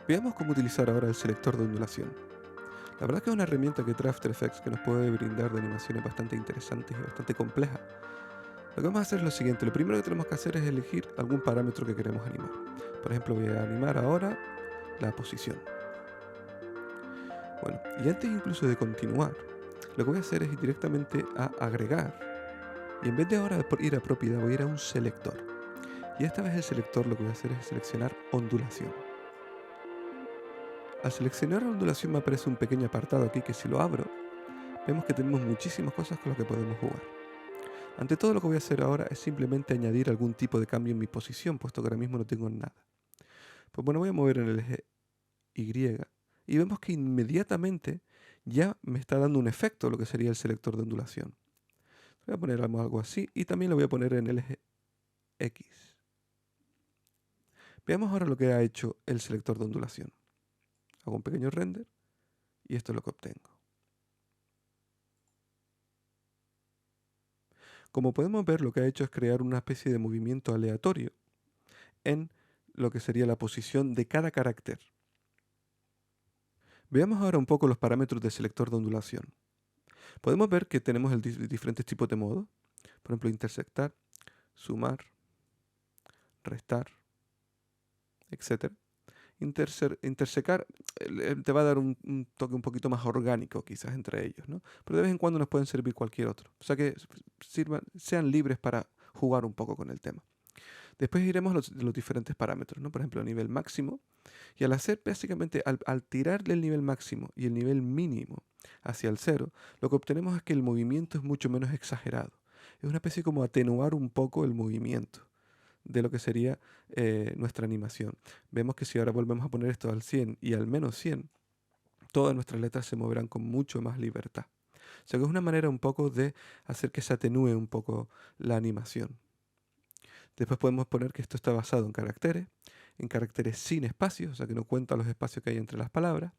Veamos cómo utilizar ahora el selector de ondulación. La verdad que es una herramienta que trae After Effects que nos puede brindar de animaciones bastante interesantes y bastante complejas. Lo que vamos a hacer es lo siguiente, lo primero que tenemos que hacer es elegir algún parámetro que queremos animar. Por ejemplo, voy a animar ahora la posición. Bueno, y antes incluso de continuar, lo que voy a hacer es ir directamente a agregar. Y en vez de ahora ir a propiedad, voy a ir a un selector. Y esta vez el selector lo que voy a hacer es seleccionar ondulación. Al seleccionar ondulación me aparece un pequeño apartado aquí que si lo abro, vemos que tenemos muchísimas cosas con las que podemos jugar. Ante todo lo que voy a hacer ahora es simplemente añadir algún tipo de cambio en mi posición, puesto que ahora mismo no tengo nada. Pues bueno, voy a mover en el eje Y y vemos que inmediatamente ya me está dando un efecto lo que sería el selector de ondulación. Voy a poner algo así y también lo voy a poner en el eje X. Veamos ahora lo que ha hecho el selector de ondulación. Hago un pequeño render y esto es lo que obtengo. Como podemos ver, lo que ha hecho es crear una especie de movimiento aleatorio en lo que sería la posición de cada carácter. Veamos ahora un poco los parámetros del selector de ondulación. Podemos ver que tenemos diferentes tipos de modos. Por ejemplo, intersectar, sumar, restar, etcétera. Intersecar te va a dar un toque un poquito más orgánico quizás entre ellos, ¿no? Pero de vez en cuando nos pueden servir cualquier otro. O sea que sean libres para jugar un poco con el tema. Después iremos a los diferentes parámetros, ¿no? Por ejemplo, a nivel máximo. Y al hacer básicamente, al tirarle el nivel máximo y el nivel mínimo hacia el cero, lo que obtenemos es que el movimiento es mucho menos exagerado. Es una especie como atenuar un poco el movimiento de lo que sería nuestra animación. Vemos que si ahora volvemos a poner esto al 100 y al menos 100, todas nuestras letras se moverán con mucho más libertad. O sea que es una manera un poco de hacer que se atenúe un poco la animación. Después podemos poner que esto está basado en caracteres sin espacios, o sea que no cuenta los espacios que hay entre las palabras,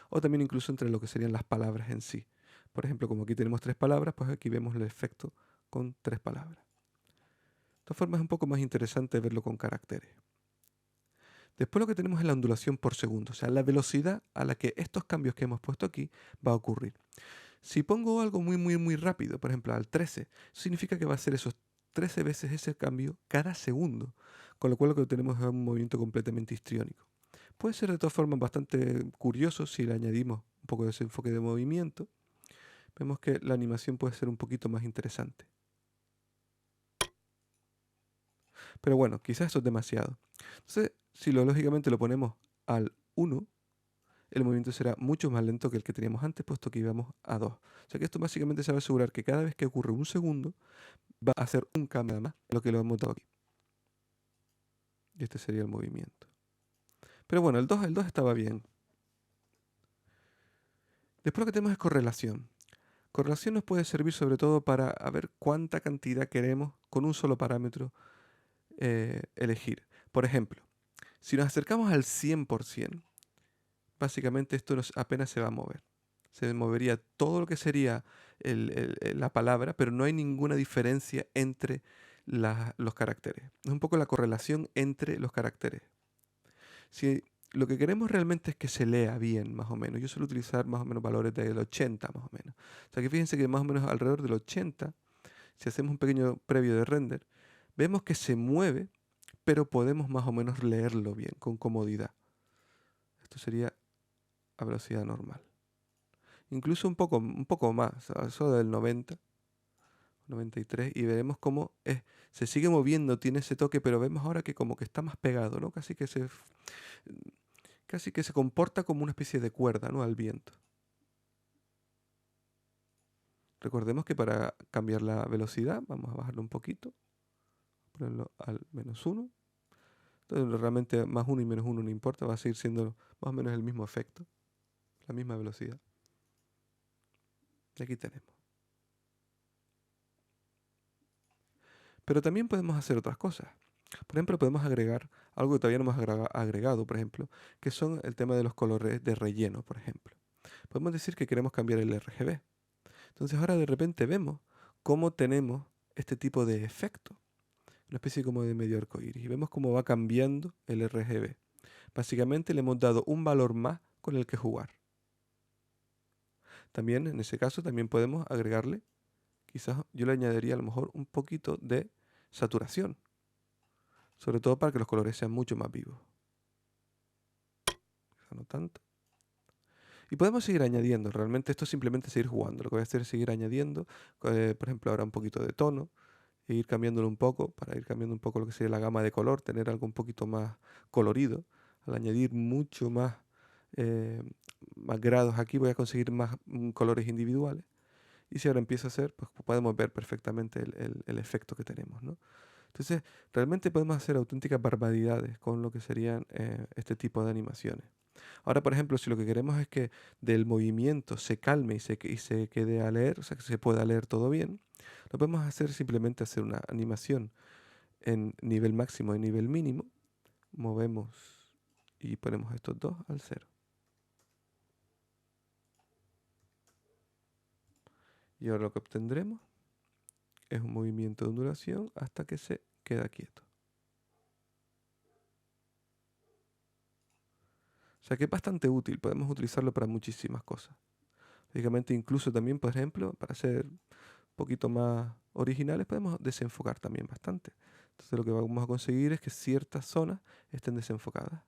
o también incluso entre lo que serían las palabras en sí. Por ejemplo, como aquí tenemos tres palabras, pues aquí vemos el efecto con tres palabras. De todas formas es un poco más interesante verlo con caracteres. Después lo que tenemos es la ondulación por segundo, o sea, la velocidad a la que estos cambios que hemos puesto aquí va a ocurrir. Si pongo algo muy rápido, por ejemplo al 13, significa que va a ser esos 13 veces ese cambio cada segundo, con lo cual lo que tenemos es un movimiento completamente histriónico. Puede ser de todas formas bastante curioso si le añadimos un poco de ese enfoque de movimiento. Vemos que la animación puede ser un poquito más interesante. Pero bueno, quizás eso es demasiado. Entonces, si lógicamente lo ponemos al 1, el movimiento será mucho más lento que el que teníamos antes, puesto que íbamos a 2. O sea que esto básicamente se va a asegurar que cada vez que ocurre un segundo, va a hacer un cambio más de lo que lo hemos dado aquí. Y este sería el movimiento. Pero bueno, el dos estaba bien. Después lo que tenemos es correlación. Correlación nos puede servir sobre todo para ver cuánta cantidad queremos con un solo parámetro elegir. Por ejemplo, si nos acercamos al 100%, básicamente esto apenas se va a mover. Se movería todo lo que sería la palabra, pero no hay ninguna diferencia entre los caracteres. Es un poco la correlación entre los caracteres. Si lo que queremos realmente es que se lea bien, más o menos, yo suelo utilizar más o menos valores del 80, más o menos. O sea que fíjense que más o menos alrededor del 80, si hacemos un pequeño previo de render, vemos que se mueve, pero podemos más o menos leerlo bien, con comodidad. Esto sería a velocidad normal. Incluso un poco más, eso del 90, 93, y veremos cómo se sigue moviendo, tiene ese toque, pero vemos ahora que como que está más pegado, ¿no? Casi que se comporta como una especie de cuerda, ¿no? Al viento. Recordemos que para cambiar la velocidad, vamos a bajarlo un poquito, ponerlo al -1. Entonces realmente más 1 y -1 no importa, va a seguir siendo más o menos el mismo efecto, la misma velocidad. Y aquí tenemos. Pero también podemos hacer otras cosas. Por ejemplo, podemos agregar algo que todavía no hemos agregado, por ejemplo, que son el tema de los colores de relleno, por ejemplo. Podemos decir que queremos cambiar el RGB. Entonces ahora de repente vemos cómo tenemos este tipo de efecto, una especie como de medio arcoíris, y vemos cómo va cambiando el RGB. Básicamente le hemos dado un valor más con el que jugar. También en ese caso también podemos agregarle, quizás yo le añadiría a lo mejor un poquito de saturación, sobre todo para que los colores sean mucho más vivos. Quizá no tanto. Y podemos seguir añadiendo, realmente esto es simplemente seguir jugando. Lo que voy a hacer es seguir añadiendo, por ejemplo, ahora un poquito de tono, e ir cambiándolo un poco, para ir cambiando un poco lo que sería la gama de color, tener algo un poquito más colorido. Al añadir mucho más, eh, más grados aquí voy a conseguir más colores individuales. Y si ahora empiezo a hacer, pues podemos ver perfectamente el efecto que tenemos, ¿no? Entonces, realmente podemos hacer auténticas barbaridades con lo que serían este tipo de animaciones. Ahora, por ejemplo, si lo que queremos es que del movimiento se calme y se quede a leer, o sea, que se pueda leer todo bien, lo podemos hacer simplemente hacer una animación en nivel máximo y nivel mínimo. Movemos y ponemos estos dos al 0. Y ahora lo que obtendremos es un movimiento de ondulación hasta que se queda quieto. O sea que es bastante útil, podemos utilizarlo para muchísimas cosas. Lógicamente, incluso también, por ejemplo, para ser un poquito más originales, podemos desenfocar también bastante. Entonces lo que vamos a conseguir es que ciertas zonas estén desenfocadas.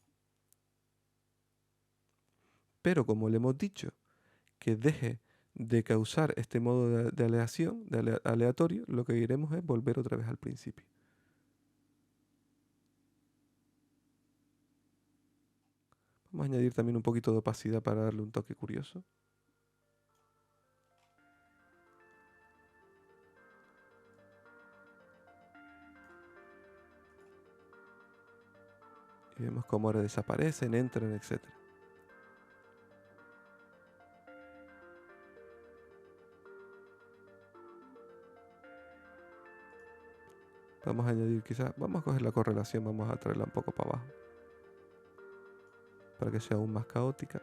Pero como le hemos dicho que deje de causar este modo de aleación, de aleatorio, lo que iremos es volver otra vez al principio. Vamos a añadir también un poquito de opacidad para darle un toque curioso. Y vemos cómo ahora desaparecen, entran, etc. Vamos a añadir quizás, vamos a coger la correlación, vamos a traerla un poco para abajo, para que sea aún más caótica.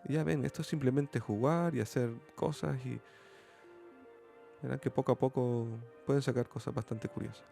Y ya ven, esto es simplemente jugar y hacer cosas y verán que poco a poco pueden sacar cosas bastante curiosas.